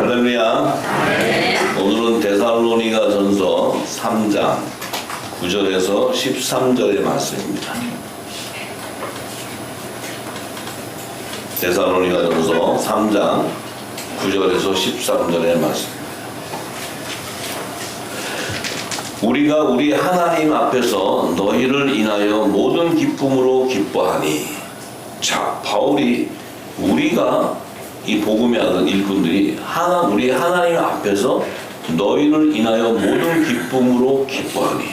할렐루야. 오늘은 데살로니가 전서 3장 9절에서 13절의 말씀입니다. 데살로니가 전서 3장 9절에서 13절의 말씀입니다. 우리가 우리 하나님 앞에서 너희를 인하여 모든 기쁨으로 기뻐하니. 자, 바울이 우리가 이 복음의 아들 일꾼들이 우리 하나님 앞에서 너희를 인하여 모든 기쁨으로 기뻐하니.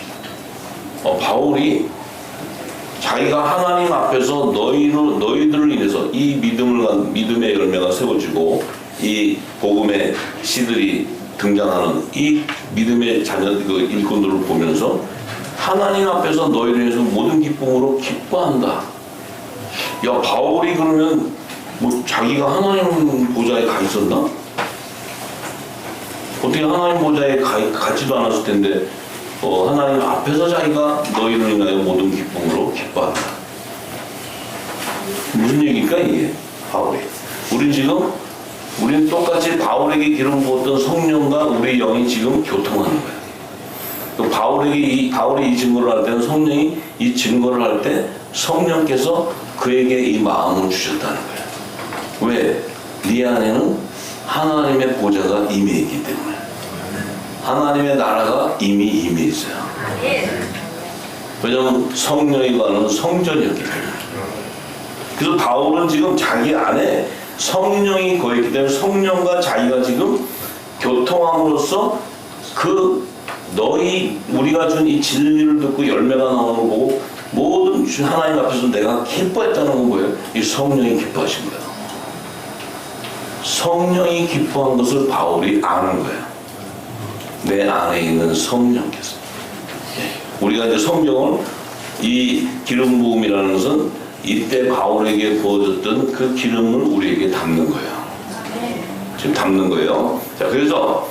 바울이 자기가 하나님 앞에서 너희들을 인해서 이 믿음의 열매가 세워지고 이 복음의 씨들이 등장하는 이 믿음의 자녀 일꾼들을 보면서 하나님 앞에서 너희를 인해서 모든 기쁨으로 기뻐한다. 야, 바울이 그러면 자기가 하나님 보좌에 가 있었나? 어떻게 하나님 보좌에 가지도 않았을 텐데 하나님 앞에서 자기가 너희를 인하여 모든 기쁨으로 기뻐한다. 무슨 얘기일까 이게? 바울이. 우리는 똑같이 바울에게 기름 부었던 성령과 우리 영이 지금 교통하는 거야. 바울이 이 증거를 할 때는 성령이 이 증거를 할 때 성령께서 그에게 이 마음을 주셨다는 거야. 왜? 네 안에는 하나님의 보좌가 이미 있기 때문에. 하나님의 나라가 이미 있어요. 왜냐하면 성령이 가는 성전이었기 때문에. 그래서 바울은 지금 자기 안에 성령이 거했기 때문에 성령과 자기가 지금 교통함으로써 우리가 준 이 진리를 듣고 열매가 나오는 거 보고 모든 하나님 앞에서 내가 기뻐했다는 건 뭐예요? 이 성령이 기뻐하신 거예요. 성령이 기뻐한 것을 바울이 아는 거예요. 내 안에 있는 성령께서. 우리가 이제 성경을 이 기름 부음이라는 것은 이때 바울에게 부어졌던 그 기름을 우리에게 담는 거예요. 지금 담는 거예요. 자, 그래서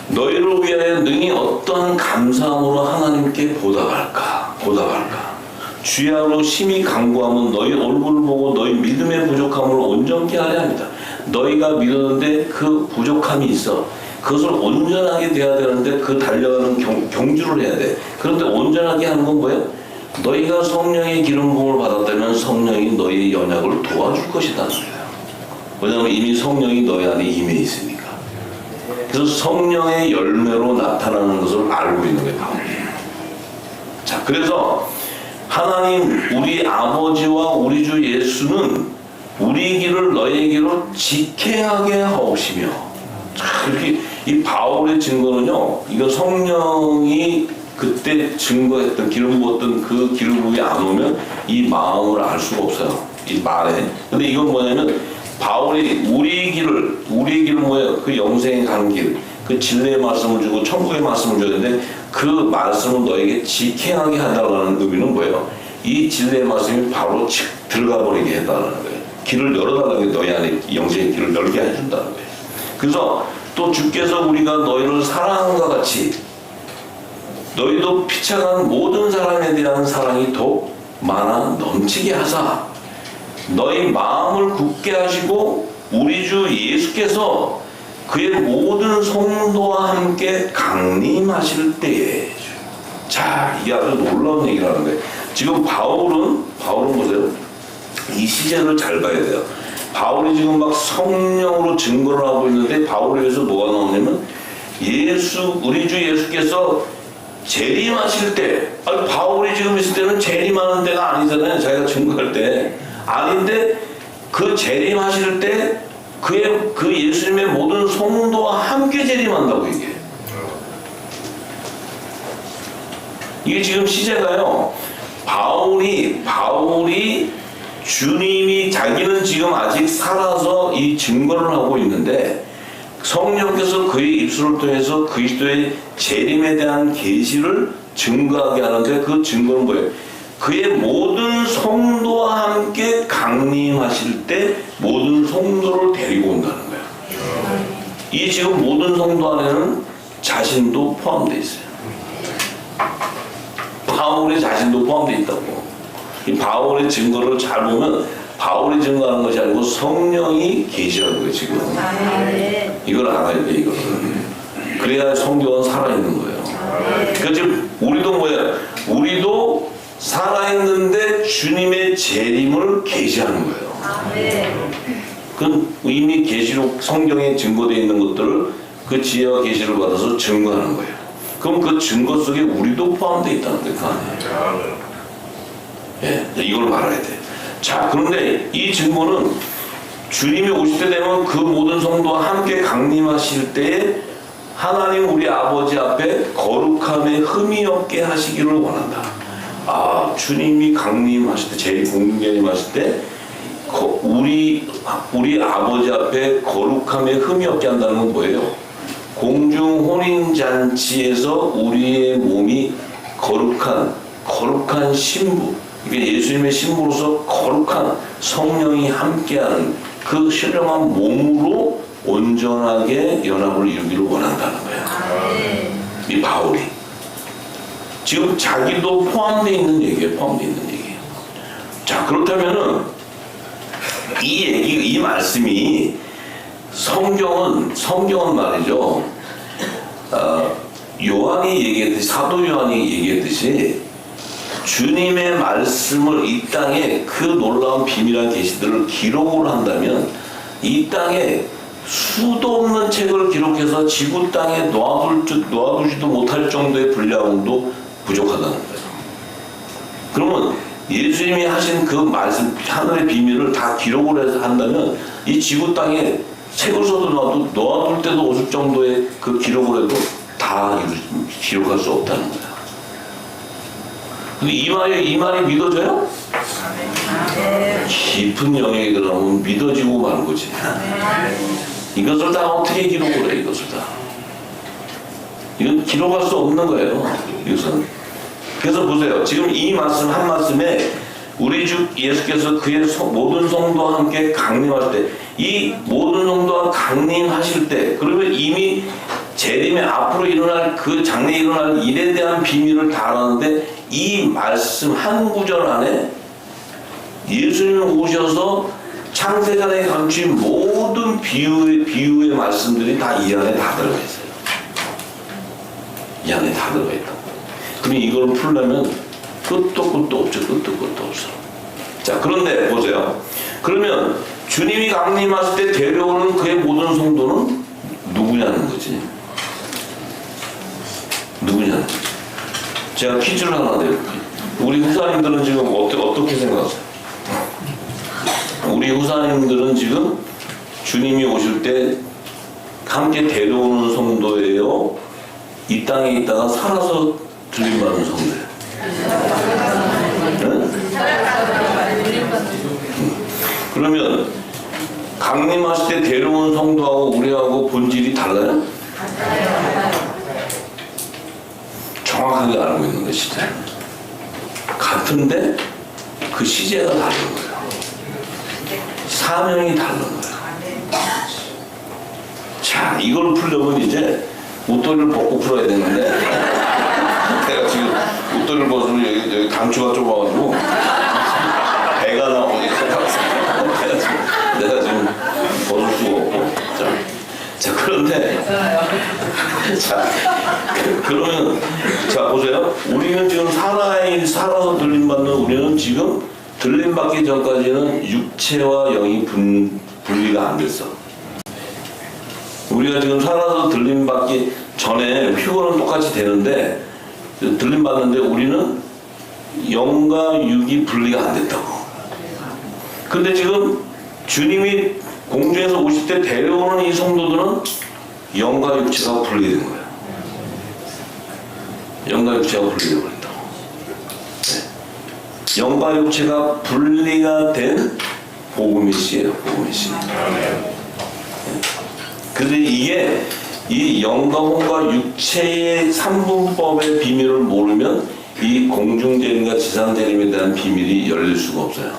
너희를 위하여 능히 어떠한 감사함으로 하나님께 보답할까? 주야로 심히 간구하면 너희 얼굴을 보고 너희 믿음의 부족함을 온전케 하려 합니다. 너희가 믿었는데 그 부족함이 있어. 그것을 온전하게 돼야 되는데 그 달려가는 경주를 해야 돼. 그런데 온전하게 하는 건 뭐예요? 너희가 성령의 기름 부음을 받았다면 성령이 너희의 연약을 도와줄 것이다. 왜냐하면 이미 성령이 너희 안에 임해 있으니까. 그래서 성령의 열매로 나타나는 것을 알고 있는 게 바울이에요. 자, 그래서 하나님 우리 아버지와 우리 주 예수는 우리 길을 너희 길로 지켜하게 하옵시며. 자, 이렇게 이 바울의 증거는요, 이거 성령이 그때 증거했던 기름 부었던 그 기름 부음이 안 오면 이 마음을 알 수가 없어요. 이 말에. 근데 이건 뭐냐면 바울이 우리 길은 뭐예요? 그 영생에 가는 길, 그 진리의 말씀을 주고 천국의 말씀을 줬는데 그 말씀을 너에게 지켜하게 한다는 의미는 뭐예요? 이 진리의 말씀이 바로 들어가 버리게 해달라는 거예요. 길을 열어달라는 게 너희 안에 영생의 길을 열게 해준다는 거예요. 그래서 또 주께서 우리가 너희를 사랑한 것 같이 너희도 피차간 모든 사람에 대한 사랑이 더욱 많아 넘치게 하사 너희 마음을 굳게 하시고 우리 주 예수께서 그의 모든 성도와 함께 강림하실 때에. 자, 이게 아주 놀라운 얘기를 하는 거예요. 지금 바울은 보세요. 이 시제를 잘 봐야 돼요. 바울이 지금 막 성령으로 증거를 하고 있는데 바울에 의해서 뭐가 나오냐면 우리 주 예수께서 재림하실 때, 바울이 지금 있을 때는 재림하는 데가 아니잖아요. 자기가 증거할 때. 아닌데 그 재림하실 때 그 예수님의 모든 성도와 함께 재림한다고 얘기해요. 이게 지금 시제가요. 바울이 주님이 자기는 지금 아직 살아서 이 증거를 하고 있는데 성령께서 그의 입술을 통해서 그리스도의 재림에 대한 계시를 증거하게 하는데 그 증거는 뭐예요? 그의 모든 성도와 함께 강림하실 때 모든 성도를 데리고 온다는 거예요. 이 지금 모든 성도 안에는 자신도 포함되어 있어요. 바울의 자신도 포함되어 있다고. 이 바울의 증거를 잘 보면 바울이 증거하는 것이 아니고 성령이 계시하는 거예요 지금. 이걸 알아야 돼 이거를. 그래야 성경은 살아있는 거예요. 그러니까 지금 우리도 뭐야? 우리도 살아있는데 주님의 재림을 계시하는 거예요. 그건 이미 계시록 성경에 증거되어 있는 것들을 그 지혜와 계시를 받아서 증거하는 거예요. 그럼 그 증거 속에 우리도 포함되어 있다는 게 그 아니에요. 예, 이걸 말아야 돼. 자, 그런데 이 증거는 주님이 오실 때 되면 그 모든 성도와 함께 강림하실 때에 하나님 우리 아버지 앞에 거룩함에 흠이 없게 하시기를 원한다. 아, 주님이 강림하실 때, 제2공중재림하실 때 우리 아버지 앞에 거룩함에 흠이 없게 한다는 건 뭐예요? 공중 혼인잔치에서 우리의 몸이 거룩한 신부, 이게 예수님의 신부로서 거룩한 성령이 함께하는 그 신령한 몸으로 온전하게 연합을 이루기를 원한다는 거예요. 이 바울이 지금 자기도 포함되어 있는 얘기예요. 포함되어 있는 얘기예요. 자, 그렇다면은 이 말씀이 성경은 말이죠. 요한이 얘기했듯이, 사도 요한이 얘기했듯이 주님의 말씀을 이 땅에 그 놀라운 비밀한 계시들을 기록을 한다면 이 땅에 수도 없는 책을 기록해서 지구 땅에 놓아두지도 못할 정도의 분량도 부족하다는 거예요. 그러면 예수님이 하신 그 말씀, 하늘의 비밀을 다 기록을 해서 한다면 이 지구 땅에 책을 써도 놓아둘 때도 없을 정도의 그 기록을 해도 다 기록할 수 없다는 거예요. 근데 이 말이 믿어져요? 깊은 영역에 들어가면 믿어지고 마는 거지. 이것을 다 어떻게 기록을 해, 이것을 다. 이건 기록할 수 없는 거예요, 이것은. 그래서 보세요. 지금 이 말씀, 한 말씀에 우리 주 예수께서 그의 모든 성도와 함께 강림하실 때, 이 모든 성도와 강림하실 때, 그러면 이미 재림의 앞으로 일어날 그 장래에 일어날 일에 대한 비밀을 다 알았는데 이 말씀 한 구절 안에 예수님이 오셔서 창세전에 감춘 모든 비유의 말씀들이 다 이 안에 다 들어가 있어요. 이 안에 다 들어가 있다고. 그럼 이걸 풀려면 끝도 없죠. 끝도 없어. 자, 그런데 보세요. 그러면 주님이 강림하실 때 데려오는 그의 모든 성도는 누구냐는 거지. 누구냐는 거지. 제가 퀴즈를 하나 내볼게요. 우리 후사님들은 지금 어떻게 생각하세요? 우리 후사님들은 지금 주님이 오실 때 함께 데려오는 성도예요? 이 땅에 있다가 살아서 들림받는 성도예요? 응? 그러면 강림하실 때 데려온 성도하고 우리하고 본질이 달라요? 정확하게 알고 있는 거예요. 시제는 같은데 그 시제가 다른 거예요. 사명이 다른 거예요. 자, 이걸 풀려면 이제 웃도리를 벗고 풀어야 되는데 내가 지금 웃도리를 벗으면 여기 강추가 좁아가지고 배가 나오니까 내가 지금 벗을 수가 없고. 자, 그런데 그러면 자, 보세요. 우리는 지금 살아서 들림받는 우리는 지금 들림받기 전까지는 육체와 영이 분리가 안 됐어. 우리가 지금 살아서 들림받기 전에 피고는 똑같이 되는데 들림받는데 우리는 영과 육이 분리가 안 됐다고. 근데 지금 주님이 공중에서 오실 때 데려오는 이 성도들은 영과 육체가 분리된 거예요. 영과 육체가 분리되어 버린다고. 네. 영과 육체가 분리가 된 복음의 씨예요. 복음의 씨. 네. 근데 이게 이 영과 혼과 육체의 삼분법의 비밀을 모르면 이 공중재림과 지상재림에 대한 비밀이 열릴 수가 없어요.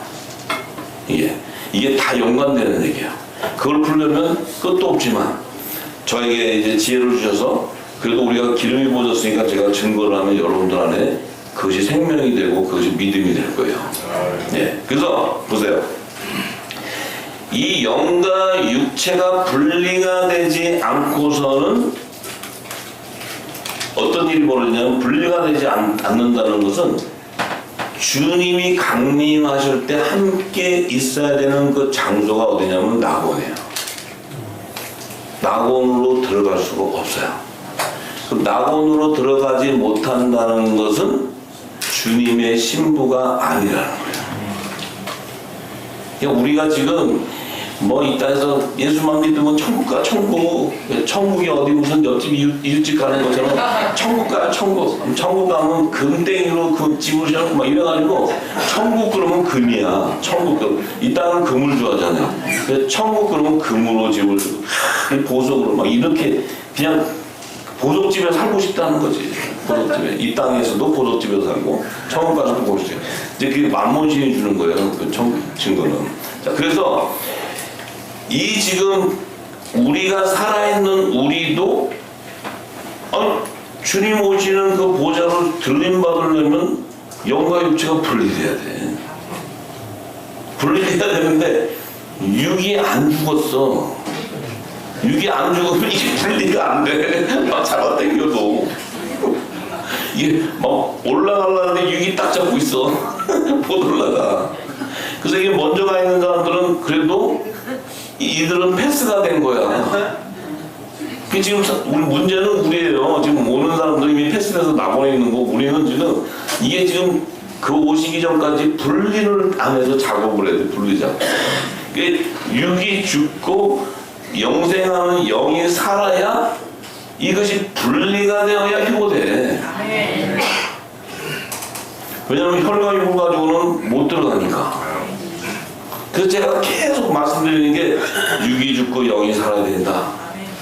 이게 다 연관되는 얘기야. 그걸 풀려면 끝도 없지만 저에게 이제 지혜를 주셔서 그래도 우리가 기름이 부어졌으니까 제가 증거를 하면 여러분들 안에 그것이 생명이 되고 그것이 믿음이 될 거예요. 네. 그래서 보세요. 이 영과 육체가 분리가 되지 않고서는 어떤 일이 벌어지냐면, 분리가 되지 않는다는 것은 주님이 강림하실 때 함께 있어야 되는 그 장소가 어디냐면 낙원이에요. 낙원으로 들어갈 수가 없어요. 그 낙원으로 들어가지 못한다는 것은 주님의 신부가 아니라는 거예요. 그러니까 우리가 지금 뭐 이따 해서 예수만 믿으면 천국 가, 천국. 천국이 어디 무슨 옆집 이웃집 가는 것처럼 천국 가요, 천국. 천국 가면 금땡이로 그 집을 셔놓고 막 이래가지고 천국 그러면 금이야. 천국 금. 이 땅은 금을 좋아하잖아요. 그래서 천국 그러면 금으로 집을 주고 보석으로 막 이렇게 그냥 보석집에 살고 싶다는 거지. 보석집에. 이 땅에서도 보석집에서 살고 천국 가서도 보석집. 이제 그게 만몬신이 주는 거예요. 그 천국 증거는. 자, 그래서 이 지금 우리가 살아있는 우리도 주님 오시는 그 보좌로 들림받으려면 영과 육체가 분리돼야 돼. 분리돼야 되는데 육이 안 죽었어. 육이 안 죽으면 이게 분리가 안 돼. 막 잡아당겨도 이게 막 올라가려는데 육이 딱 잡고 있어. 못 올라가. 그래서 이게 먼저 가 있는 사람들은 그래도 이들은 패스가 된 거야. 지금 우리 문제는 우리예요. 지금 오는 사람들이 이미 패스돼서 낙원에 있는 거고, 우리는 지금 이게 지금 그 오시기 전까지 분리를 안 해서 작업을 해야 돼. 분리 작업. 육이 죽고 영생하는 영이 살아야 이것이 분리가 되어야 효돼. 왜냐하면 혈과 육을 가지고는 못 들어가니까. 그래서 제가 계속 말씀드리는 게 육이 죽고 영이 살아야 된다.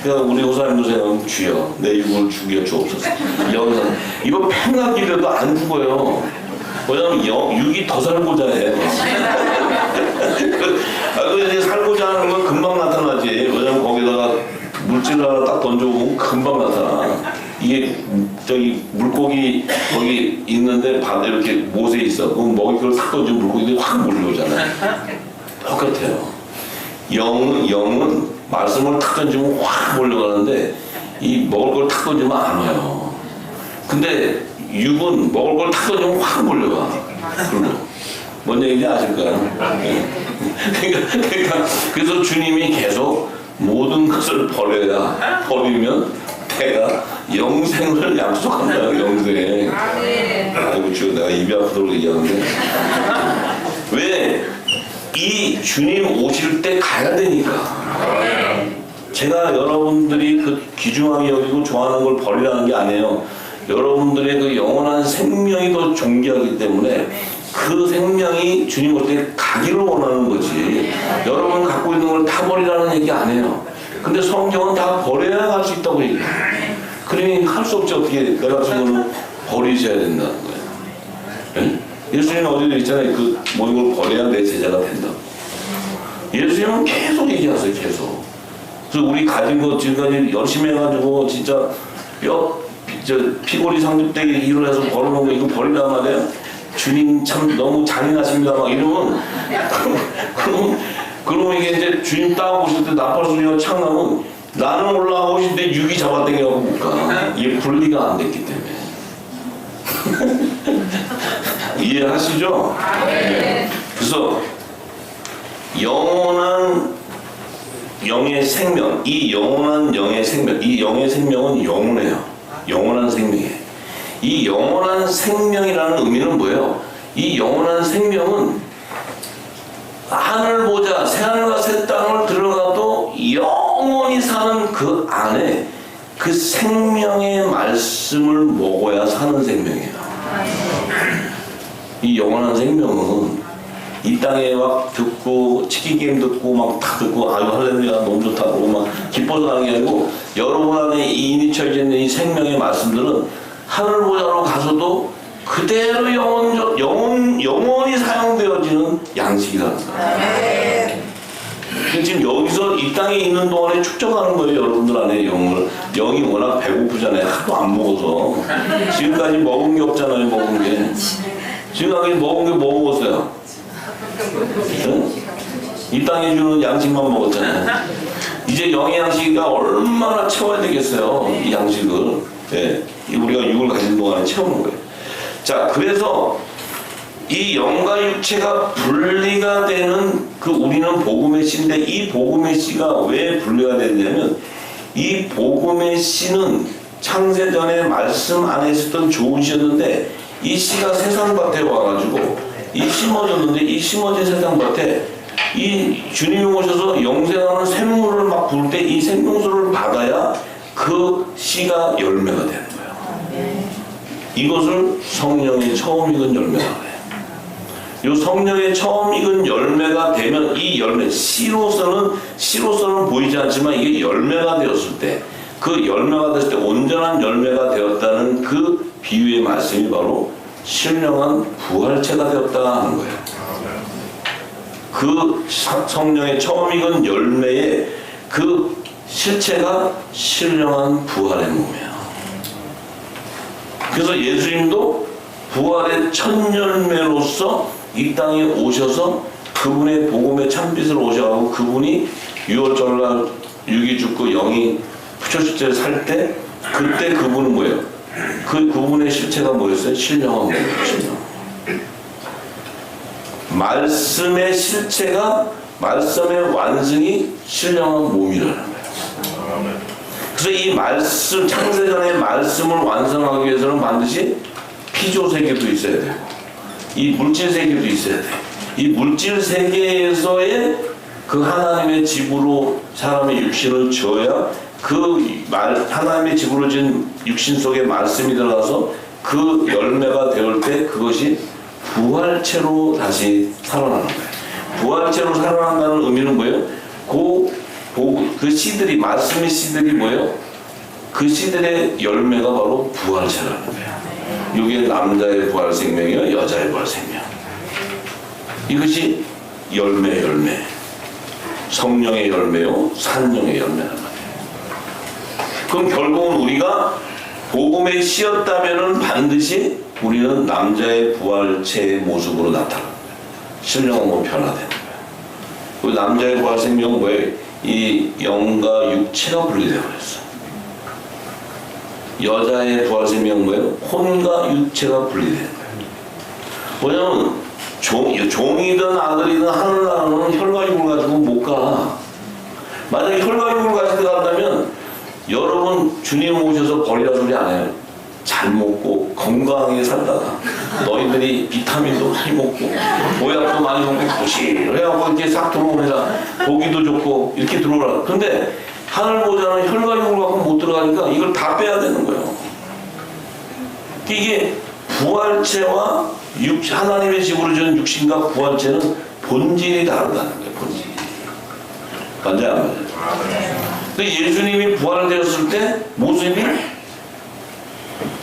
그러니까 우리 호사님도 생각하면 주여 내 육을 죽여 주옵소서. 영이 살아. 이거 평생 기도도 안 죽어요. 왜냐하면 육이 더 살고자 해. 그 살고자 하는 건 금방 나타나지. 왜냐하면 거기다가 물질 하나 딱 던져보면 금방 나타나. 이게 저기 물고기 거기 있는데 바다 이렇게 못에 있어. 그럼 먹을 걸 탁 던지면 물고기들이 확 몰려오잖아요. 똑같아요. 영은 말씀을 탁 던지면 확 몰려가는데 이 먹을 걸 탁 던지면 안 와요. 근데 육은 먹을 걸 탁 던지면 확 몰려가. 뭔 얘기인지 아실까요? 그러니까 그래서 주님이 계속 모든 것을 버리면 내가 영생을 약속한다. 영생. 아이고 주여 내가 입이 아프도록 얘기하는데 왜? 이 주님 오실 때 가야 되니까. 제가 여러분들이 그 귀중하게 여기고 좋아하는 걸 버리라는 게 아니에요. 여러분들의 그 영원한 생명이 더 존귀하기 때문에 그 생명이 주님 올 때 가기를 원하는 거지. 여러분 갖고 있는 걸 다 버리라는 얘기 아니에요. 근데 성경은 다 버려야 갈 수 있다고 얘기해요. 그러니 할 수 없지. 어떻게 내가 지금 버리셔야 된다는 거예요. 네? 예수님은 어디도 있잖아요. 그 모든 걸 버려야 내 제자가 된다. 예수님은 계속 얘기하세요. 계속. 그래서 우리 가진 거 지금까지 열심히 해가지고 진짜 피골이 상급되게 일을 해서 벌어놓은 거 이거 버리란 말이에요. 주님 참 너무 잔인하십니다. 막 이러면 그러면 이게 이제 주님 따라오실 때 나팔 소리가 착 나면 나는 올라가고 싶은데 육이 잡아당겨가고 못 가. 이게 분리가 안 됐기 때문에. 이해하시죠? 네. 그래서 영원한 영의 생명, 이 영원한 영의 생명, 이 영의 생명은 영원해요. 영원한 생명이에요. 이 영원한 생명이라는 의미는 뭐예요? 이 영원한 생명은 하늘 보자, 새하늘과 새 땅을 들어가도 영원히 사는 그 안에 그 생명의 말씀을 먹어야 사는 생명이에요. 이 영원한 생명은 이 땅에 막 듣고 치킨 게임 듣고 막 다 듣고 아유 할렐루야 너무 좋다고 막 기뻐서 가는 게 아니고 여러분 안에 이 인이 처해져 있는 이 생명의 말씀들은 하늘 보좌로 가서도 그대로 영원히 사용되어지는 양식이라는 거예요. 지금 여기서 이 땅에 있는 동안에 축적하는 거예요. 여러분들 안에 영이 워낙 배고프잖아요. 하도 안 먹어서 지금까지 먹은 게 없잖아요. 먹은 게 지금까지 먹은 게 뭐 먹었어요? 네? 이 땅에 주는 양식만 먹었잖아요. 이제 영의 양식이 얼마나 채워야 되겠어요. 이 양식을. 예, 우리가 육을 가진 동안에 채우는 거예요. 자, 그래서 이 영과 육체가 분리가 되는 그 우리는 복음의 씨인데, 이 복음의 씨가 왜 분리가 됐냐면, 이 복음의 씨는 창세전에 말씀 안에 있었던 좋은 씨였는데, 이 씨가 세상밭에 와가지고 이 심어졌는데, 이 심어진 세상밭에 이 주님이 오셔서 영생하는 생물을 막 부을 때 이 생명수를 받아야 그 씨가 열매가 되는 거예요. 이것을 성령이 처음 익은 열매라고 해요. 이 성령의 처음 익은 열매가 되면, 이 열매, 씨로서는 보이지 않지만 이게 열매가 되었을 때, 그 열매가 됐을 때 온전한 열매가 되었다는 그 비유의 말씀이 바로 신령한 부활체가 되었다 하는 거예요. 그 성령의 처음 익은 열매의 그 실체가 신령한 부활의 몸이에요. 그래서 예수님도 부활의 첫 열매로서 이 땅에 오셔서 그분의 복음의 참빛을 오셔가지고 그분이 6월절날 육이 죽고 영이 부처실제를 살 때, 그때 그분은 뭐예요? 그분의 실체가 뭐였어요? 신령한 몸이에요. 신령. 말씀의 실체가, 말씀의 완성이 신령한 몸이라는 거예요. 그래서 이 말씀, 창세전의 말씀을 완성하기 위해서는 반드시 피조 세계도 있어야 되고, 이 물질 세계도 있어야 돼. 이 물질 세계에서의 그 하나님의 집으로 사람의 육신을 지어야 하나님의 집으로 지은 육신 속에 말씀이 들어가서 그 열매가 되올 때 그것이 부활체로 다시 살아나는 거예요. 부활체로 살아난다는 의미는 뭐예요? 그 씨들이, 말씀의 씨들이 뭐예요? 그 씨들의 열매가 바로 부활체라는 거예요. 이게 남자의 부활 생명이요, 여자의 부활 생명. 이것이 열매. 성령의 열매요, 산령의 열매란 말이에요. 그럼 결국은 우리가 복음의 씨였다면은 반드시 우리는 남자의 부활체의 모습으로 나타나는 거예요. 신령하고 변화되는 거예요. 그 남자의 부활 생명은 뭐예요? 이 영과 육체가 분리되어 버렸어요. 여자의 부활 생명은 뭐예요? 혼과 육체가 분리되는 거예요. 왜냐면 종이든 아들이든 하늘 나라는 혈과 육을 가지고 못 가. 만약에 혈과 육을 가지고 간다면 여러분 주님 오셔서 버리라 소리 안 해요. 잘 먹고 건강하게 살다가 너희들이 비타민도 많이 먹고 보약도 많이 먹고 부실을 해갖고 이렇게 싹 들어오느라 보기도 좋고 이렇게 들어오라. 근데 하늘 보자는 혈과 육을 갖고 못 들어가니까 이걸 다 빼야 되는 거예요. 이게 부활체와 하나님의 집으로 지은 육신과 부활체는 본질이 다르다는 거예요. 본질이. 맞아요? 안 맞아요? 근데 예수님이 부활되었을 때 모습이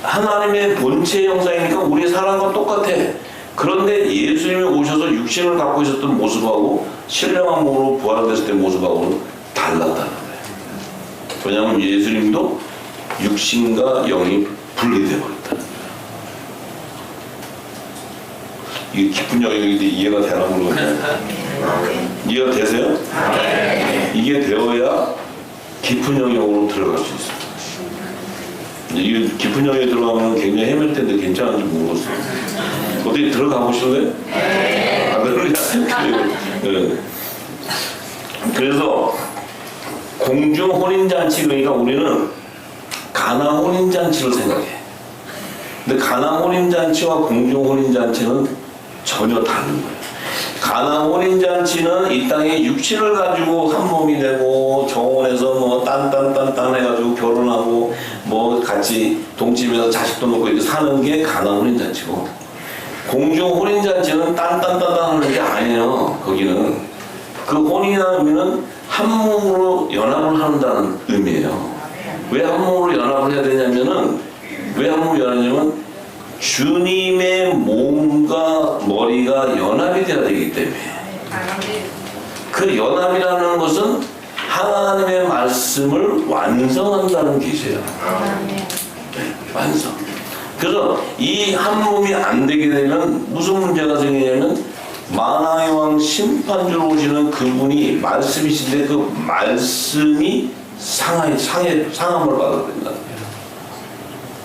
하나님의 본체의 형상이니까 우리의 사람과 똑같아. 그런데 예수님이 오셔서 육신을 갖고 있었던 모습하고 신령한 몸으로 부활됐을 때 모습하고는 달랐다는 거예요. 왜냐하면 예수님도 육신과 영이 분리되어 버렸다는 거예요. 이게 깊은 영역인데 이해가 되나 모르겠네요. 이해가 되세요? 이게 되어야 깊은 영역으로 들어갈 수 있어요. 이 깊은 영역에 들어가면 굉장히 헤맬 텐데 괜찮은지 모르겠어요. 어디 들어가 보실래요? 아, 네. 그래서 공중 혼인잔치, 그러니까 우리는 가나 혼인잔치를 생각해. 근데 가나 혼인잔치와 공중 혼인잔치는 전혀 다른 거예요. 가나 혼인잔치는 이 땅에 육신을 가지고 한 몸이 되고 정원에서 뭐 딴 해가지고 결혼하고 뭐 같이 동집에서 자식도 놓고 이렇게 사는 게 가나 혼인잔치고, 공중 혼인잔치는 딴 하는 게 아니에요. 거기는 그 혼인이라는 의미는 한 몸으로 연합을 한다는 의미예요. 왜 한 몸으로 연합을 해야 되냐면은, 왜 한 몸으로 연합하냐면 주님의 몸과 머리가 연합이 되어야 되기 때문에. 그 연합이라는 것은 하나님의 말씀을 완성한다는 뜻이에요. 네, 완성. 그래서 이 한 몸이 안 되게 되면 무슨 문제가 생기냐면 만왕의 왕 심판주로 오시는 그분이 말씀이신데 그 말씀이 상함을 받아들인다는 거예요.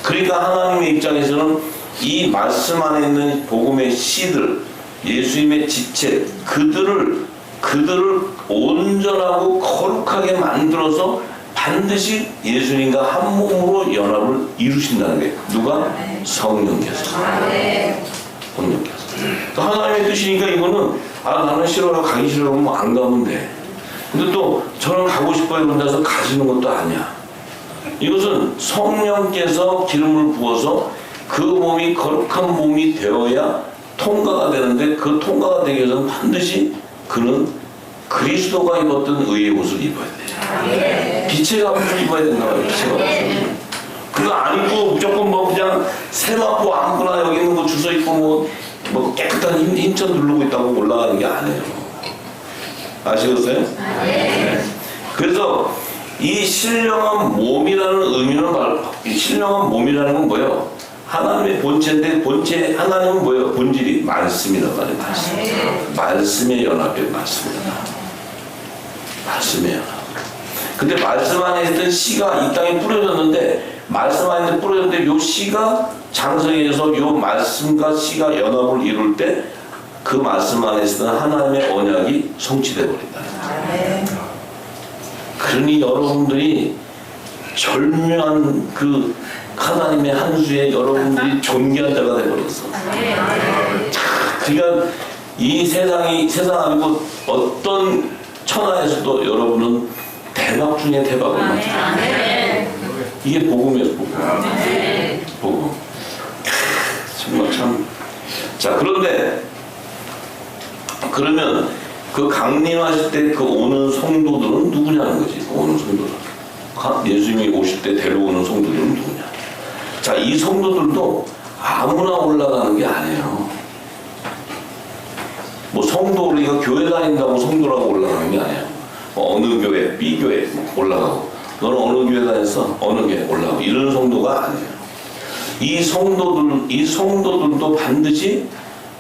그러니까 하나님의 입장에서는 이 말씀 안에 있는 복음의 씨들, 예수님의 지체, 그들을 온전하고 거룩하게 만들어서 반드시 예수님과 한 몸으로 연합을 이루신다는 게 누가? 성령께서. 성령께서. 하나님의 뜻이니까 이거는 나는 싫어요, 가기 싫어요, 뭐 안 가면 돼. 근데 또 저는 가고 싶어요 그런다서 가시는 것도 아니야. 이것은 성령께서 기름을 부어서 그 몸이 거룩한 몸이 되어야 통과가 되는데, 그 통과가 되기 위해서는 반드시 그는 그리스도가 입었던 의의 옷을 입어야 돼요. 빛의 갑옷을 입어야 된다 말이에요. 빛의 갑옷을. 그거 안 입고 무조건 뭐 그냥 새 맞고 아무거나 여기 있는 거 주워 입고 뭐 깨끗한 힘천 누르고 있다고 올라가는 게 아니에요. 아시겠어요? 네. 그래서 이 신령한 몸이라는 의미는 신령한 몸이라는 건 뭐예요? 하나님의 본체인데, 본체 하나님은 뭐예요? 본질이 말씀이란 말이에요. 말씀. 말씀의 연합이에요. 말씀이란 말씀의 연합. 근데 말씀 안에 있던 씨가 이 땅에 뿌려졌는데, 말씀 안에 뿌려졌는데 요 씨가 장성해서 요 말씀과 씨가 연합을 이룰 때 그 말씀 안에 있던 하나님의 언약이 성취되어 버린다. 그러니 여러분들이 절묘한 그 하나님의 한 수에 여러분들이 존귀한 자가 되어버렸어. 그러니까 이 세상 아니고 어떤 천하에서도 여러분은 대박 중에 대박을 맞아요. 이게 복음이에요. 복음. 정말 참. 자, 그런데 그러면 그 강림하실 때 그 오는 성도들은 누구냐는 거지. 그 오는 성도들. 예수님이 오실 때 데려오는 성도들은 누구냐. 자, 이 성도들도 아무나 올라가는 게 아니에요. 뭐 성도, 우리가 교회 다닌다고 성도라고 올라가는 게 아니에요. 뭐 어느 교회, B 교회 올라가고, 너는 어느 교회 다녔어? 어느 교회 올라가고, 이런 성도가 아니에요. 이 성도들도 반드시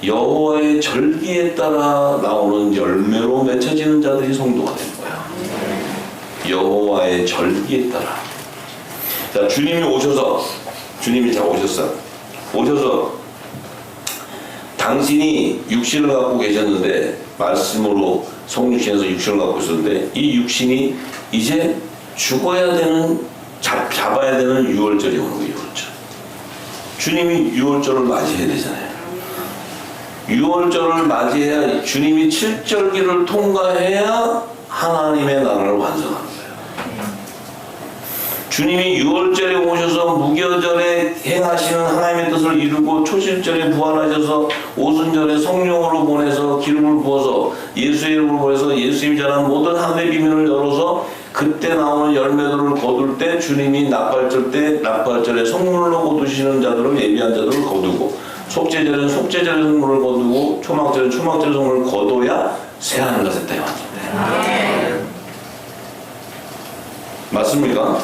여호와의 절기에 따라 나오는 열매로 맺혀지는 자들이 성도가 되는 거야. 여호와의 절기에 따라. 자, 주님이 오셨어. 오셔서 당신이 육신을 갖고 계셨는데, 말씀으로 성육신에서 육신을 갖고 있었는데, 이 육신이 이제 죽어야 되는, 잡아야 되는 유월절이 오는 거예요. 유월절. 주님이 유월절을 맞이해야 되잖아요. 유월절을 맞이해야, 주님이 7절기를 통과해야 하나님의 나라를 완성하는 거예요. 주님이 유월절에 오셔서 무교절에 행하시는 하나님의 뜻을 이루고, 초실절에 부활하셔서 오순절에 성령으로 보내서 기름을 부어서 예수의 이름을 보내서 예수님이 전한 모든 하늘의 비밀을 열어서 그때 나오는 열매들을 거둘 때, 주님이 납발절에 성물로 거두시는 자들을, 예비한 자들을 거두고, 속죄절은 속죄절의 성물을 거두고, 초막절은 초막절의 성물을 거둬야 새하늘과 새 땅이 완성돼요. 맞습니까?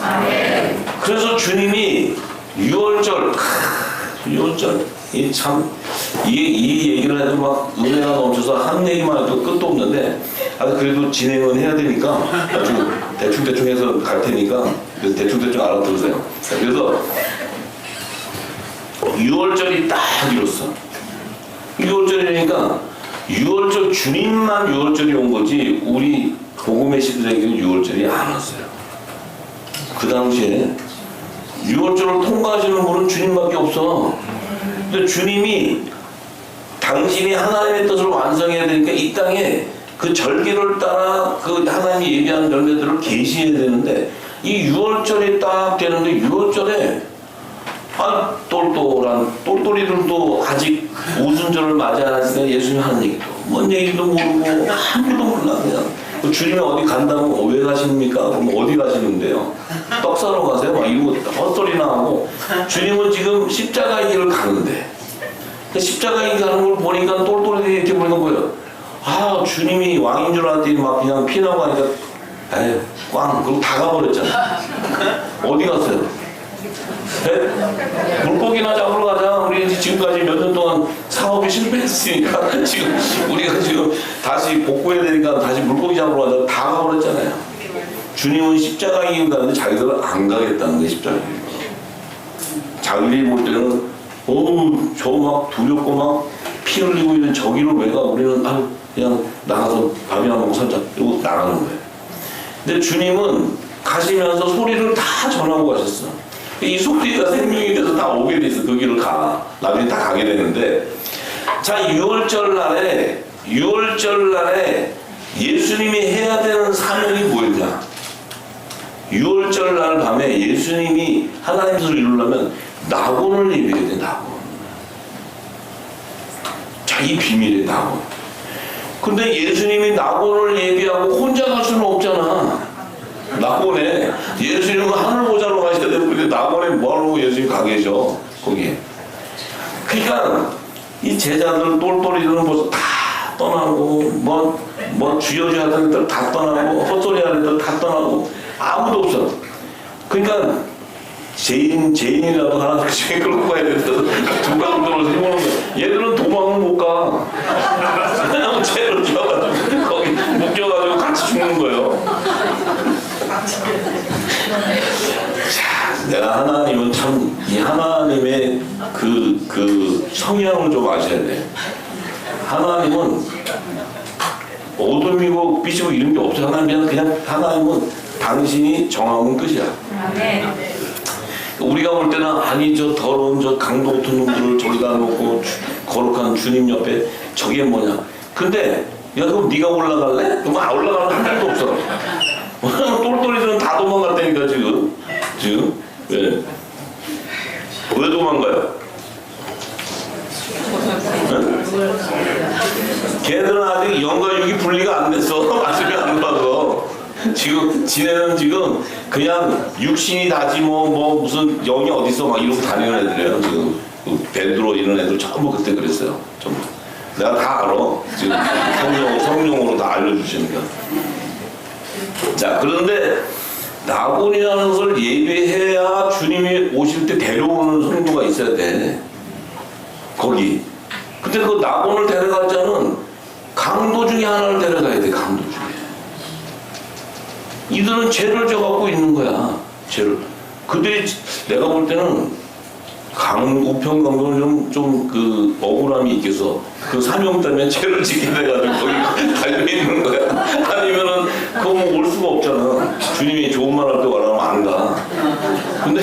그래서 주님이 유월절, 이 얘기를 해도 막 은혜가 넘쳐서 한 얘기만 해도 끝도 없는데, 그래도 진행은 해야 되니까 아주 대충 해서 갈 테니까 대충 알아들으세요. 그래서 유월절이 딱 이뤘어. 유월절이니까 유월절, 주님만 유월절이 온 거지 우리 복음의 시대에게는 유월절이 안 왔어요. 그 당시에 유월절을 통과하시는 분은 주님밖에 없어. 근데 주님이 당신이 하나님의 뜻을 완성해야 되니까 이 땅에 그 절기를 따라 그 하나님이 예비한 열매들을 계시해야 되는데, 이 유월절이 딱 되는데, 유월절에 똘똘이들도 아직 오순절을 맞이 안 하니까 예수님 하는 얘기도, 뭔 얘기도 모르고 아무도 몰라. 그냥 주님이 어디 간다면 왜 가십니까? 그럼 어디 가시는데요? 떡 사러 가세요? 막 이러고 헛소리나 하고. 주님은 지금 십자가의 길을 가는데, 십자가의 길 가는 걸 보니까 똘똘이들이 이렇게 보이는 거예요. 주님이 왕인 줄 알았더니 막 그냥 피나고 하니까 에휴 꽝, 그리고 다 가버렸잖아. 어디 갔어요? 물고기나 잡으러 가자. 우리 지금까지 몇 년 동안 사업이 실패했으니까 지금 우리가 지금 다시 복구해야 되니까 다시 물고기 잡으러 가자고 다 가버렸잖아요. 주님은 십자가 길 가는데 자기들은 안 가겠다는 거예요. 십자가 길. 자기들이 볼 때는 저 막 두렵고 막 피 흘리고 있는 저기를 왜 가? 우리는 그냥 나가서 밥이나 먹고 살자 이러고 나가는 거예요. 근데 주님은 가시면서 소리를 다 전하고 가셨어. 이 소리가 생명이 돼서 다 오게 돼 있어. 그 길을 가. 나중에 다 가게 되는데, 자, 6월절 날에 예수님이 해야 되는 사명이 뭐였냐? 6월절 날 밤에 예수님이 하나님 뜻을 이루려면 낙원을 예비해야 돼. 낙원. 자기 비밀의 낙원. 근데 예수님이 낙원을 예비하고 혼자 갈 수는 없잖아. 낙원에 예수님은 하늘 보자로 가셔야 되는데 낙원에 뭐하러 예수님 가 계셔 거기에. 그러니까 이 제자들 똘똘이들은 벌써 다 떠나고 뭐 주여주 하던 애들 다 떠나고 헛소리 하는 애들 다 떠나고 아무도 없어. 그러니까 제인이라도 하나 중에 끌고 가야 되는데 두강도로 세우는 거야. 얘들은 도망을 못 가. 그냥 채를 쥐어가지고 거기 묶여가지고 같이 죽는 거예요. 자, 내가 하나님은 참 이 하나님의 그 성향을 좀 아셔야 돼. 하나님은 어둠이고 빛이고 이런 게 없어요. 그냥 하나님은 당신이 정하면 끝이야. 우리가 볼 때는 아니 저 더러운 저 강도 같은 놈들을 저기다 놓고 거룩한 주님 옆에 저게 뭐냐. 근데 야 그럼 네가 올라갈래? 그럼 올라가는 한 명도 없어. 똘똘이들은 다 도망갔다니까 지금 왜 도망가요? 응? 걔들은 아직 영과 육이 분리가 안 됐어. 말씀이 안 봐서 지금 지네는 지금 그냥 육신이 다지 뭐 무슨 영이 어딨어 막 이러고 다니는 애들이에요. 지금 베드로 이런 애들 전부 그때 그랬어요. 전부 내가 다 알아. 지금 성령으로 다 알려주시니까. 자, 그런데 낙원이라는 것을 예배해야 주님이 오실 때 데려오는 성도가 있어야 돼. 거기. 근데 그 낙원을 데려갈 자는 강도 중에 하나를 데려가야 돼. 강도 중에. 이들은 죄를 져갖고 있는 거야. 죄를. 그들이 내가 볼 때는 우편강도는 좀 그 억울함이 있겠어. 그 사명 때문에 죄를 지게 돼가지고 거기 달려 있는 거야. 아니면은 그거 뭐 올 수가 없잖아. 주님이 좋은 말 할 때 와라면 안 가. 근데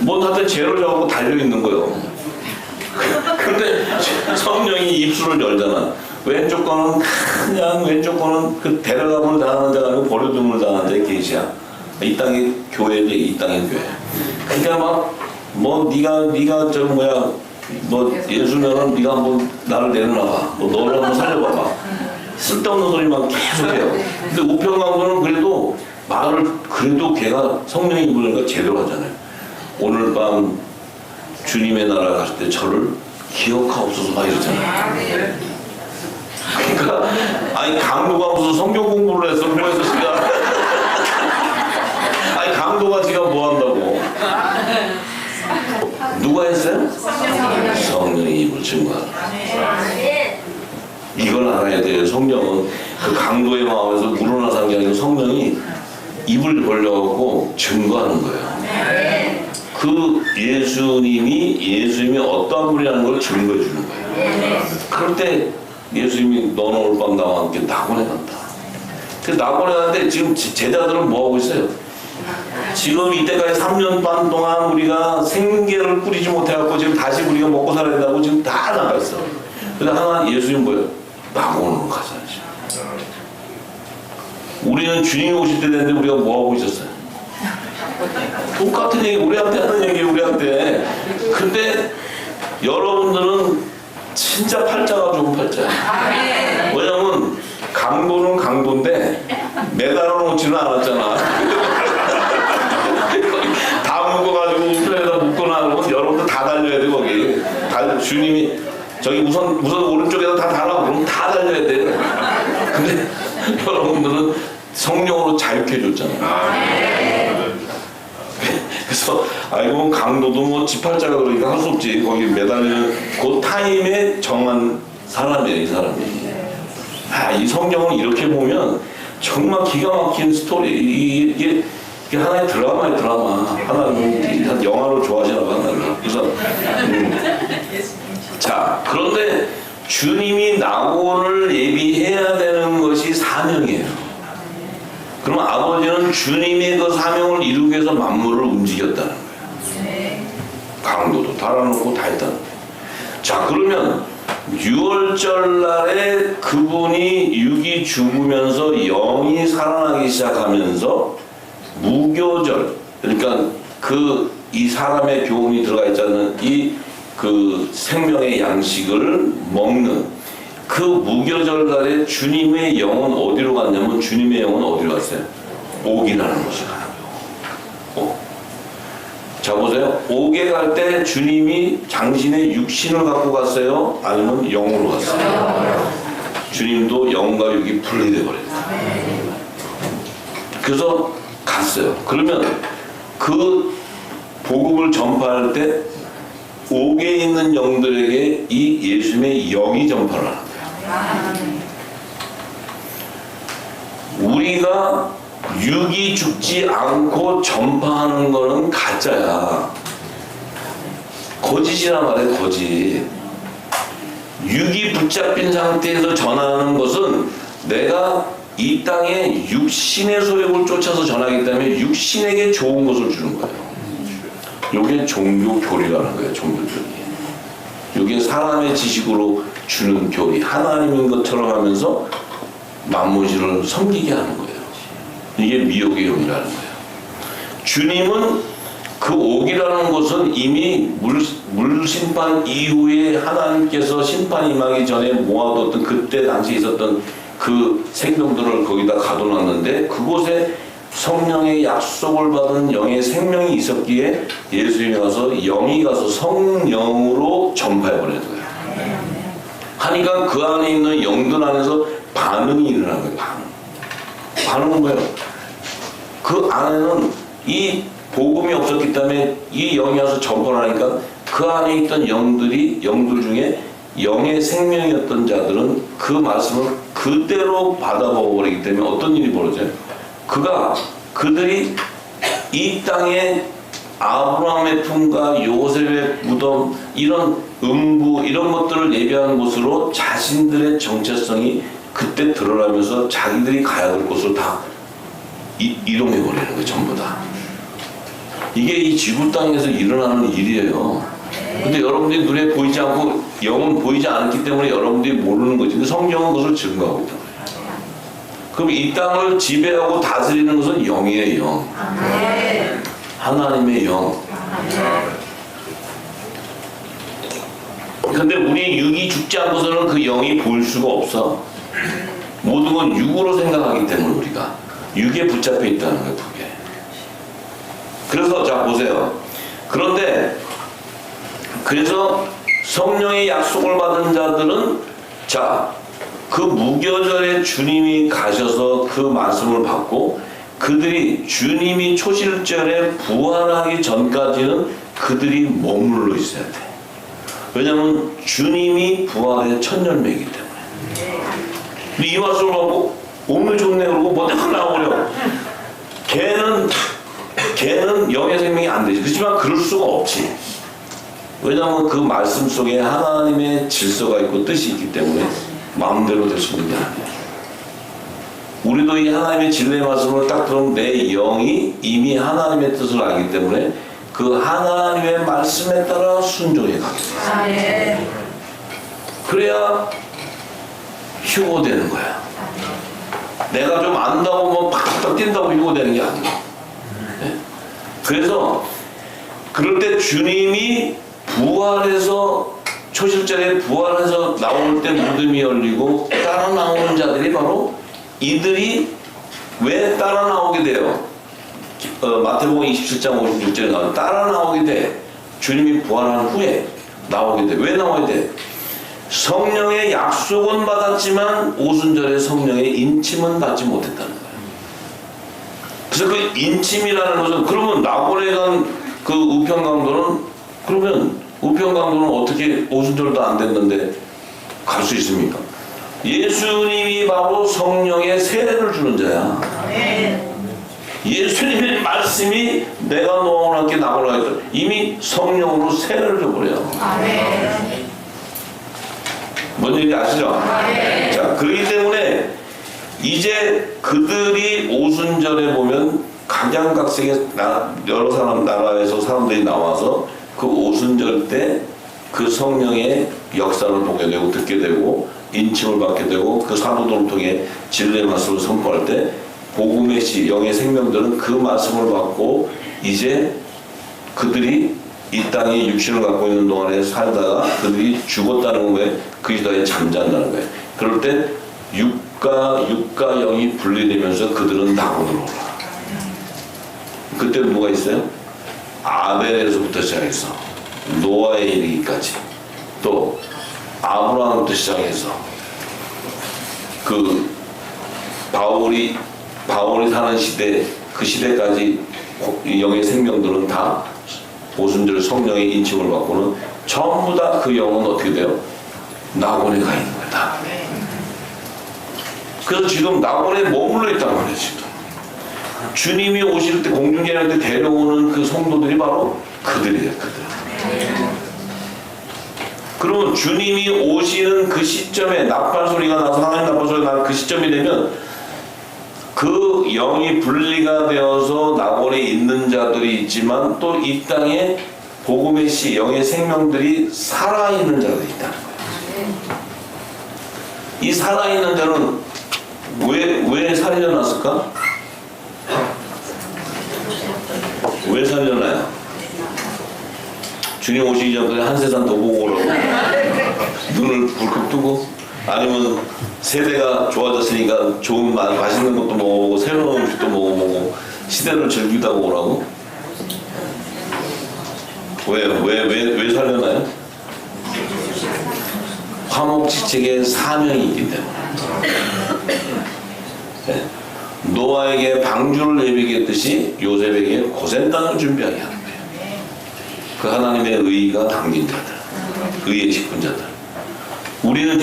뭐 하여튼 죄를 져갖고 달려 있는 거예요. 근데 성령이 입술을 열잖아. 왼쪽 거는 그냥 왼쪽 거는 그 데려가면 당하는 데가 아니고 버려둠을 당하는 데 계시야. 이 땅의 교회인데 이 땅의 교회. 그러니까 막 뭐 네가 저 뭐야 너 예수면은 네가 한번 나를 내려놔봐. 너를 한번 살려봐봐. 쓸데없는 소리만 계속해요. 근데 우편강도는 그래도 말을 그래도 걔가 성령이 부르니까 제대로 하잖아요. 오늘 밤 주님의 나라 갔을 때 저를 기억하옵소서 막 이러잖아요. 그러니까 아니 강도가 무슨 성경 공부를 했어 뭐해서 지가 아니 강도가 지가 뭐 한다고. 누가 했어요? 성령이 입을 증거하라. 이걸 알아야 돼요. 성령은 그 강도의 마음에서 물어나서 한 게 아니고 성령이 입을 벌려갖고 증거하는 거예요. 그 예수님이 어떠한 분이라는 걸 증거해 주는 거예요. 그럴 때 예수님이 너는 오늘 밤 나와 함께 낙원에 간다. 그 낙원에 가는데 지금 제자들은 뭐 하고 있어요? 지금 이때까지 3년 반 동안 우리가 생계를 꾸리지 못해갖고 지금 다시 우리가 먹고 살아야 된다고 지금 다 나가 있어. 근데 하나 예수님 뭐예요? 낙원으로 가자. 우리는 주님이 오실 때 됐는데 우리가 뭐 하고 있었어요? 똑같은 얘기 우리한테 하는 얘기 우리한테. 근데 여러분들은 진짜 팔자가 좋은 팔자야. 왜냐면 강도는 강도인데 매달아 놓지는 않았잖아. 다 묶어가지고 우편에다 묶어놔놓으면 여러분들 다 달려야 돼 거기. 주님이 저기 우선 오른쪽에다 다 달아 그러면 다 달려야 돼. 근데 여러분들은 성령으로 자유케 해줬잖아. 그래서 알고 보면 강도도 뭐 18자가 그러니까 할 수 없지. 거기 매달리는 그 타임에 정한 사람이에요, 이 사람이. 이 성경을 이렇게 보면 정말 기가 막힌 스토리. 이게 하나의 드라마예요, 드라마. 하나는 영화를 좋아하시나 봐, 하나를. 그래서 자, 그런데 주님이 낙원을 예비해야 되는 것이 사명이에요. 그럼 아버지는 주님의 그 사명을 이루기 위해서 만물을 움직였다는 거예요. 강도도 달아놓고 다 했다는 거예요. 자, 그러면 6월절 날에 그분이 육이 죽으면서 영이 살아나기 시작하면서 무교절, 그러니까 이 사람의 교훈이 들어가 있잖아요. 그 생명의 양식을 먹는 그 무교절 날에 주님의 영은 어디로 갔냐면 주님의 영은 어디로 갔어요? 옥이라는 곳에 가는 거예요. 자, 보세요. 옥에 갈 때 주님이 당신의 육신을 갖고 갔어요? 아니면 영으로 갔어요? 주님도 영과 육이 분리돼 버렸어요. 그래서 갔어요. 그러면 그 복음을 전파할 때 옥에 있는 영들에게 이 예수님의 영이 전파를 하는 거예요. 우리가 육이 죽지 않고 전파하는 거는 가짜야. 거짓이란 말이야, 거짓. 육이 붙잡힌 상태에서 전하는 것은 내가 이 땅에 육신의 소욕을 쫓아서 전하기 때문에 육신에게 좋은 것을 주는 거예요. 이게 종교 교리라는 거예요, 종교 교리. 이게 사람의 지식으로 주는 교리, 하나님인 것처럼 하면서 만무지를 섬기게 하는 거예요. 이게 미혹의 영이라는 거예요. 주님은 그 옥이라는 것은 이미 물심판 이후에 하나님께서 심판 임하기 전에 모아뒀던 그때 당시 있었던 그 생명들을 거기다 가둬놨는데 그곳에 성령의 약속을 받은 영의 생명이 있었기에 예수님이 가서 영이 가서 성령으로 전파해버리는 거예요. 하니까 그 안에 있는 영들 안에서 반응이 일어나는 거예요. 반응은 뭐예요? 그 안에는 이 복음이 없었기 때문에 이 영이 와서 전파를 하니까 그 안에 있던 영들 중에 영의 생명이었던 자들은 그 말씀을 그대로 받아버리기 때문에 어떤 일이 벌어져요? 그들이 이 땅에 아브라함의 품과 요셉의 무덤 이런 음부 이런 것들을 예비하는 곳으로 자신들의 정체성이 그때 드러나면서 자기들이 가야 될 곳을 다 이동해 버리는 거예요. 전부 다. 이게 이 지구 땅에서 일어나는 일이에요. 근데 여러분들이 눈에 보이지 않고 영은 보이지 않기 때문에 여러분들이 모르는 거지. 근데 성경은 그것을 증거하고 있다. 그럼 이 땅을 지배하고 다스리는 것은 영이에요. 영. 하나님의 영. 근데 우리 육이 죽지 않고서는 그 영이 보일 수가 없어. 모든 건 육으로 생각하기 때문에 우리가 육에 붙잡혀 있다는 거예요. 그게. 그래서 자 보세요. 그래서 성령의 약속을 받은 자들은 그 무교절에 주님이 가셔서 그 말씀을 받고 그들이 주님이 초실절에 부활하기 전까지는 그들이 머물러 있어야 돼. 왜냐하면 주님이 부활의 천년매이기 때문에. 근데 이 말씀을 받고 오늘 좋네 그러고 뭐 딱 나와버려. 걔는 영의 생명이 안 되지. 그렇지만 그럴 수가 없지. 왜냐하면 그 말씀 속에 하나님의 질서가 있고 뜻이 있기 때문에 마음대로 될 수 있는 게 아니에요. 우리도 이 하나님의 진리의 말씀을 딱 들으면 내 영이 이미 하나님의 뜻을 알기 때문에 그 하나님의 말씀에 따라 순종해 가게 돼요. 그래야 휴고되는 거야. 내가 좀 안다고 뭐 팍팍 뛴다고 휴고되는 게 아니에요. 네? 그래서 그럴 때 주님이 부활해서 초실절에 부활해서 나올 때 무덤이 열리고 따라 나오는 자들이 바로 이들이 왜 따라 나오게 돼요? 마태복음 27장 56절에 나오는 따라 나오게 돼. 주님이 부활한 후에 나오게 돼. 왜 나오게 돼? 성령의 약속은 받았지만 오순절에 성령의 인침은 받지 못했다는 거예요. 그래서 그 인침이라는 것은 그러면 낙원에 간 그 우편강도는 그러면 우편강도는 어떻게 오순절도 안 됐는데 갈 수 있습니까? 예수님이 바로 성령의 세례를 주는 자야. 예수님의 말씀이 내가 너와 함께 나가라 했다. 이미 성령으로 세례를 줘버려요. 뭔 얘기인지 아시죠? 자, 그렇기 때문에 이제 그들이 오순절에 보면 각양각색의 여러 나라에서 사람들이 나와서 그 오순절 때 그 성령의 역사를 보게 되고 듣게 되고 인침을 받게 되고 그 사도들을 통해 진리의 말씀을 선포할 때 복음의 시 영의 생명들은 그 말씀을 받고 이제 그들이 이 땅에 육신을 갖고 있는 동안에 살다가 그들이 죽었다는 거에 그리스도에 잠잔다는 거예요. 그럴 때 육과 영이 분리되면서 그들은 낙원으로 올라. 그때 누가 있어요? 아벨에서부터 시작해서 노아에 이르기까지 또 아브라함부터 시작해서 그 바울이 사는 시대 그 시대까지 영의 생명들은 다 오순절 성령의 인침을 받고는 전부 다 그 영은 어떻게 돼요? 낙원에 가 있는 거다. 그래서 지금 낙원에 머물러 있단 말이에요. 지금 주님이 오실 때 공중제할 때 데려오는 그 성도들이 바로 그들이에요. 그들. 그러면 주님이 오시는 그 시점에 나팔 소리가 나서 하나님 나팔 소리가 나는 그 시점이 되면 그 영이 분리가 되어서 낙원에 있는 자들이 있지만 또 이 땅에 복음의 씨 영의 생명들이 살아있는 자들이 있다는 거예요. 이 살아있는 자는 왜 살려놨을까? 왜 살려놔요? 주님 오시기 전까지 한 세상 더 보고 오라고 눈을 불컥 뜨고 아니면 세대가 좋아졌으니까 좋은 맛있는 것도 먹어보고 새로운 음식도 먹어보고 시대를 즐기다 오라고? 왜 살려나요? 화목지책의 사명이 있기 때문에. 네. 노아에게 방주를 내비겠듯이 요셉에게 고센 땅을 준비하게 하는 거예요. 그 하나님의 의가 담긴 자들, 의의 직분자들. 우리는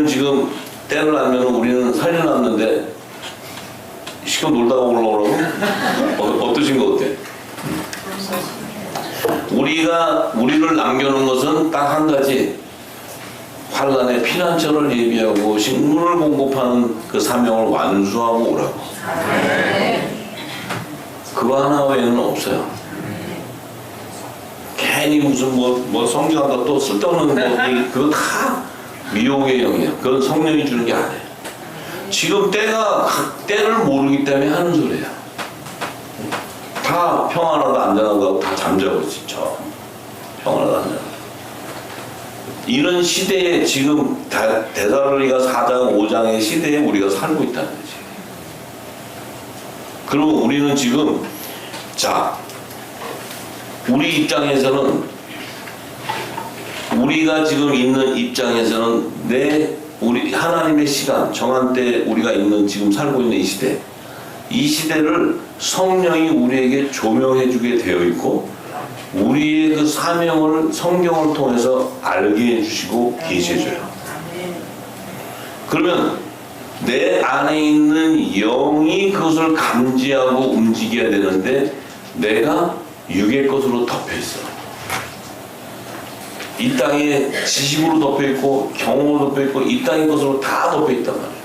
지금 때를 알면 우리는 살려놨는데 시켜 놀다가 올라오라고? 어떠신 거 어때? 우리를 남겨놓은 것은 딱 한 가지. 환란의 피난처를 예비하고 식물을 공급하는 그 사명을 완수하고 오라고. 그거 하나 외에는 없어요. 괜히 무슨 뭐 성경한다 또 쓸데없는 그거 다 미혹의 영이에요. 그건 성령이 주는 게 아니에요. 지금 때를 모르기 때문에 하는 소리예요. 다 평안하다 안전하다고 다 잠자고 있지. 평안하다 안전하다. 이런 시대에 지금 데살로니가 4장 5장의 시대에 우리가 살고 있다는 거지. 그리고 우리는 지금 우리 입장에서는 우리가 지금 있는 입장에서는 우리 하나님의 시간 정한 때 우리가 지금 살고 있는 이 시대를 성령이 우리에게 조명해 주게 되어 있고 우리의 그 사명을 성경을 통해서 알게 해주시고 계시해줘요. 그러면 내 안에 있는 영이 그것을 감지하고 움직여야 되는데 내가 육의 것으로 덮여있어. 이 땅에 지식으로 덮여있고 경험으로 덮여있고 이 땅의 것으로 다 덮여있단 말이에요.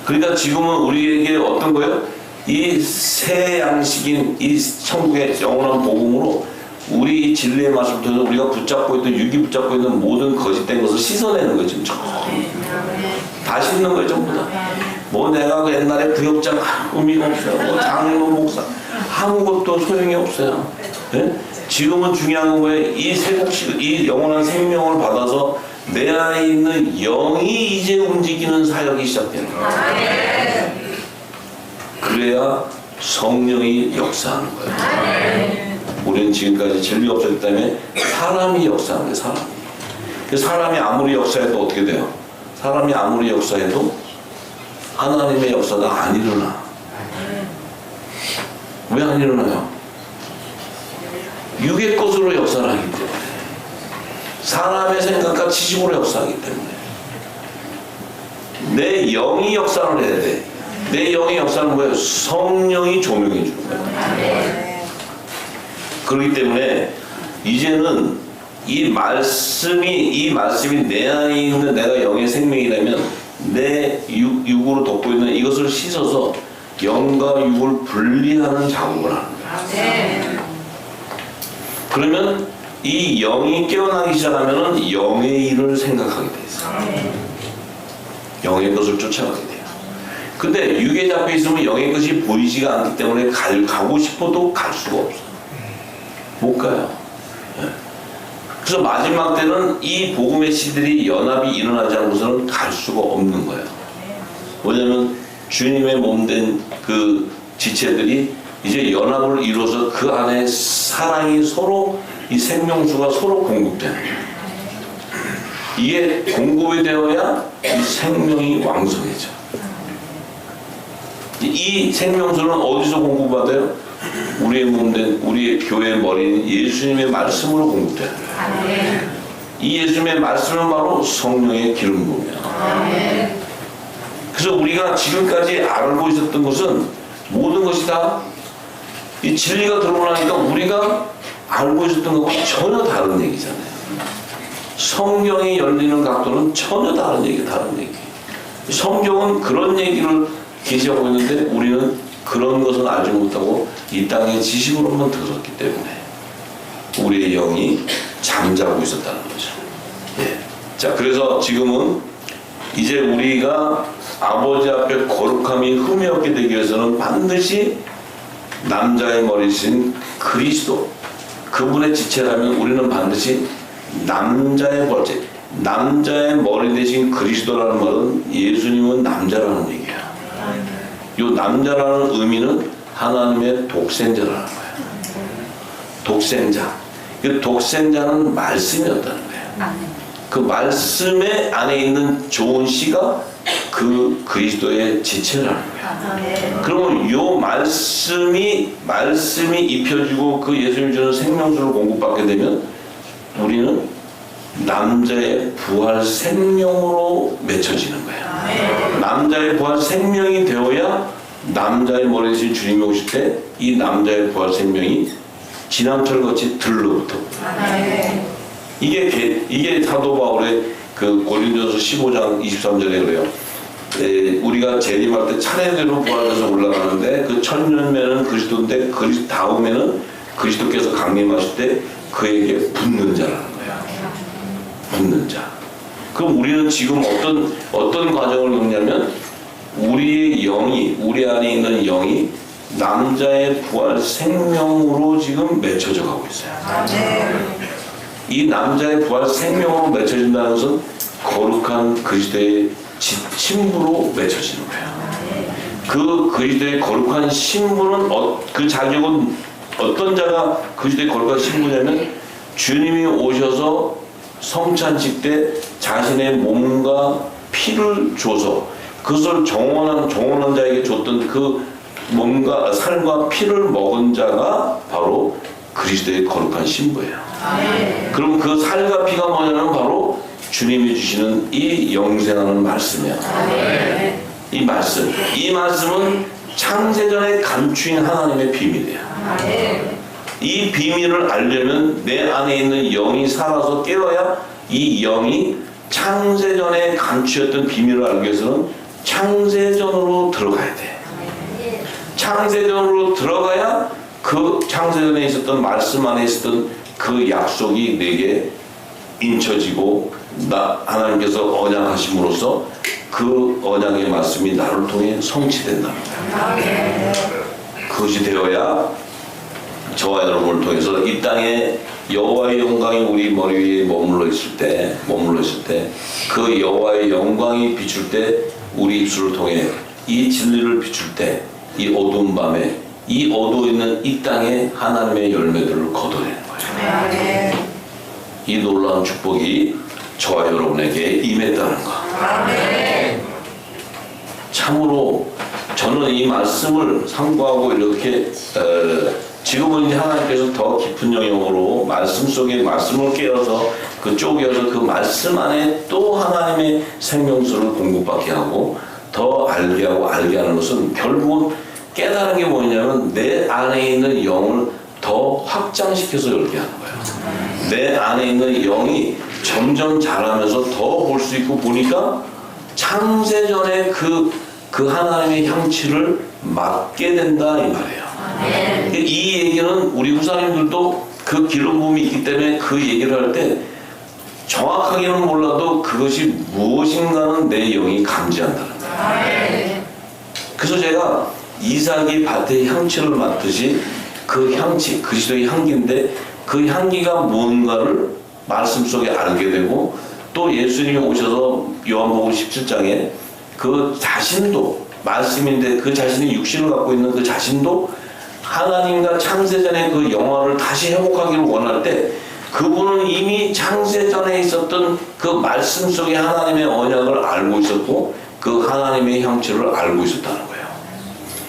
그러니까 지금은 우리에게 어떤 거예요? 이 새 양식인 이 천국의 영원한 복음으로 우리 진리의 말씀을 통해서 우리가 붙잡고 있던 육이 붙잡고 있는 모든 거짓된 것을 씻어내는 거예요. 지금 다 씻는 거예요. 전부 다. 뭐 내가 그 옛날에 부역장 의미가 없어요. 뭐 장로 목사 아무것도 소용이 없어요. 네? 지금은 중요한 거예요. 이 영원한 생명을 받아서 내 안에 있는 영이 이제 움직이는 사역이 시작되는 거예요. 그래야 성령이 역사하는 거예요. 우리는 지금까지 진리 없었기 때문에 사람이 역사하는 거예요. 사람이 아무리 역사해도 어떻게 돼요? 사람이 아무리 역사해도 하나님의 역사가 안 일어나. 왜 안 일어나요? 육의 것으로 역사를 하기 때문에, 사람의 생각과 지식으로 역사하기 때문에 내 영이 역사를 해야 돼. 내 영의 역사는 뭐예요? 성령이 조명해 주는 거예요. 그렇기 때문에 이제는 이 말씀이 내 안에 있는 내가 영의 생명이라면 내 육으로 덮고 있는 이것을 씻어서 영과 육을 분리하는 작업을 하는 거예요. 그러면 이 영이 깨어나기 시작하면 영의 일을 생각하게 돼 있어요. 영의 것을 쫓아가게 돼요. 근데 육에 잡혀 있으면 영의 것이 보이지가 않기 때문에 가고 싶어도 갈 수가 없어요. 못 가요. 그래서 마지막 때는 이 복음의 씨들이 연합이 일어나지 않고서는 갈 수가 없는 거예요. 왜냐하면 주님의 몸된 그 지체들이 이제 연합을 이루어서 그 안에 사랑이 서로, 이 생명수가 서로 공급되는 거예요. 이게 공급이 되어야 이 생명이 왕성해져. 이 생명수는 어디서 공급받아요? 우리의 몸된, 우리의 교회의 머리인 예수님의 말씀으로 공급되는 거예요. 이 예수님의 말씀은 바로 성령의 기름 부음이야. 그래서 우리가 지금까지 알고 있었던 것은 모든 것이 다 이 진리가 들어오니까 우리가 알고 있었던 것과 전혀 다른 얘기잖아요. 성경이 열리는 각도는 전혀 다른 얘기. 성경은 그런 얘기를 계시하고 있는데 우리는 그런 것은 알지 못하고 이 땅의 지식으로만 들었기 때문에 우리의 영이 잠자고 있었다는 거죠. 예. 자, 그래서 지금은 이제 우리가 아버지 앞에 거룩함이 흠이 없게 되기 위해서는 반드시 남자의 머리신 그리스도, 그분의 지체라면 우리는 반드시 남자의 머리 대신 그리스도라는 말은 예수님은 남자라는 얘기야. 이 남자라는 의미는 하나님의 독생자라는 거야. 독생자. 그 독생자는 말씀이었다는 거야. 그 말씀의 안에 있는 좋은 씨가 그 그리스도의 지체라는 거야. 그러면 이 말씀이 입혀지고 그 예수님이 주는 생명수를 공급받게 되면 우리는 남자의 부활 생명으로 맺혀지는 거야. 남자의 부활 생명이 되어야 남자의 머리 대신 주님이 오실 때 이 남자의 부활 생명이 지남철같이 들러붙어. 이게 사도 바울의 그 고린도서 15장 23절에 그래요. 우리가 재림할 때 차례대로 부활해서 올라가는데 그 첫 열매는 그리스도인데 다음에는 그리스도께서 강림하실 때 그에게 붙는 자라는 거야. 붙는 자. 그럼 우리는 지금 어떤 과정을 겪냐면 우리의 영이, 우리 안에 있는 영이 남자의 부활 생명으로 지금 맺혀져 가고 있어요. 이 남자의 부활 생명으로 맺혀진다는 것은 거룩한 그리스도의 신부로 맺혀지는 거예요. 그 그리스도의 거룩한 신부는 그 자격은 어떤 자가 그리스도의 거룩한 신부냐면 주님이 오셔서 성찬식 때 자신의 몸과 피를 줘서 그것을 정원한 자에게 줬던 그 몸과 살과 피를 먹은 자가 바로 그리스도의 거룩한 신부예요. 그럼 그 살과 피가 뭐냐면 바로 주님이 주시는 이 영생하는 말씀이야. 이 말씀은 창세전에 감추인 하나님의 비밀이야. 이 비밀을 알려면 내 안에 있는 영이 살아서 깨어야 이 영이 창세전에 감추었던 비밀을 알기 위해서는 창세전으로 들어가야 돼. 창세전으로 들어가야 그 창세전에 있었던 말씀 안에 있었던 그 약속이 내게 인쳐지고 하나님께서 언약하심으로써 그 언약의 말씀이 나를 통해 성취된다는 거예요. 그것이 되어야 저와 여러분을 통해서 이 땅에 여호와의 영광이 우리 머리 위에 머물러 있을 때 그 여호와의 영광이 비출 때 우리 입술을 통해 이 진리를 비출 때 이 어두운 밤에 이 어두워 있는 이 땅에 하나님의 열매들을 거둬내는 거예요. 이 놀라운 축복이 저와 여러분에게 임했다는 것. 참으로 저는 이 말씀을 상고하고 이렇게 지금은 이제 하나님께서 더 깊은 영역으로 말씀 속에 말씀을 깨어서 그 쪼개어서 그 말씀 안에 또 하나님의 생명수를 공급받게 하고 더 알게 하는 것은 결국은 깨달은 게 뭐냐면 내 안에 있는 영을 더 확장시켜서 열게 하는 거예요. 내 안에 있는 영이 점점 자라면서 더 볼 수 있고 보니까 창세전에 그 하나님의 향취를 맡게 된다 이 말이에요. 이 얘기는 우리 후사님들도 그 기름 부음이 있기 때문에 그 얘기를 할 때 정확하게는 몰라도 그것이 무엇인가는 내 영이 감지한다는 거예요. 그래서 제가 이삭이 밭의 향취를 맡듯이 그 향취, 그리스도의 향기인데 그 향기가 뭔가를 말씀 속에 알게 되고 또 예수님이 오셔서 요한복음 17장에 그 자신도 말씀인데 그 자신이 육신을 갖고 있는 그 자신도 하나님과 창세전의 그 영화를 다시 회복하기를 원할 때 그분은 이미 창세전에 있었던 그 말씀 속에 하나님의 언약을 알고 있었고 그 하나님의 향취를 알고 있었다는 거예요.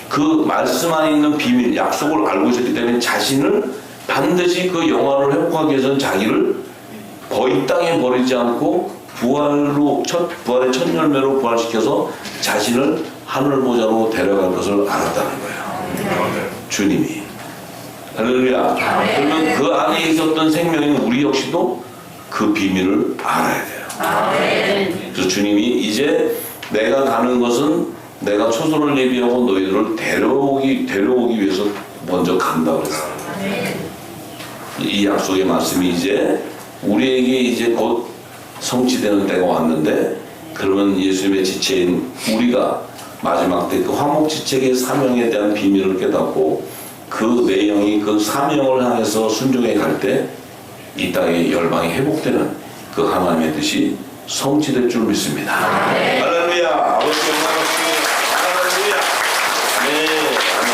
그 말씀 안에 있는 비밀, 약속을 알고 있었기 때문에 자신을 반드시 그 영화를 회복하기 위해서는 자기를 거의 땅에 버리지 않고 부활의 첫 열매로 부활시켜서 자신을 하늘 보좌로 데려갈 것을 알았다는 거예요. 주님이. 할렐루야. 그러면 그 안에 있었던 생명인 우리 역시도 그 비밀을 알아야 돼요. 그래서 주님이 이제 내가 가는 것은 내가 초소를 예비하고 너희들을 데려오기 위해서 먼저 간다고 그랬어요. 이 약속의 말씀이 이제 우리에게 이제 곧 성취되는 때가 왔는데 그러면 예수님의 지체인 우리가 마지막 때 그 화목지책의 사명에 대한 비밀을 깨닫고 그 내용이 그 사명을 향해서 순종해 갈 때 이 땅의 열방이 회복되는 그 하나님의 뜻이 성취될 줄 믿습니다. 할렐루야. 아버지 영광을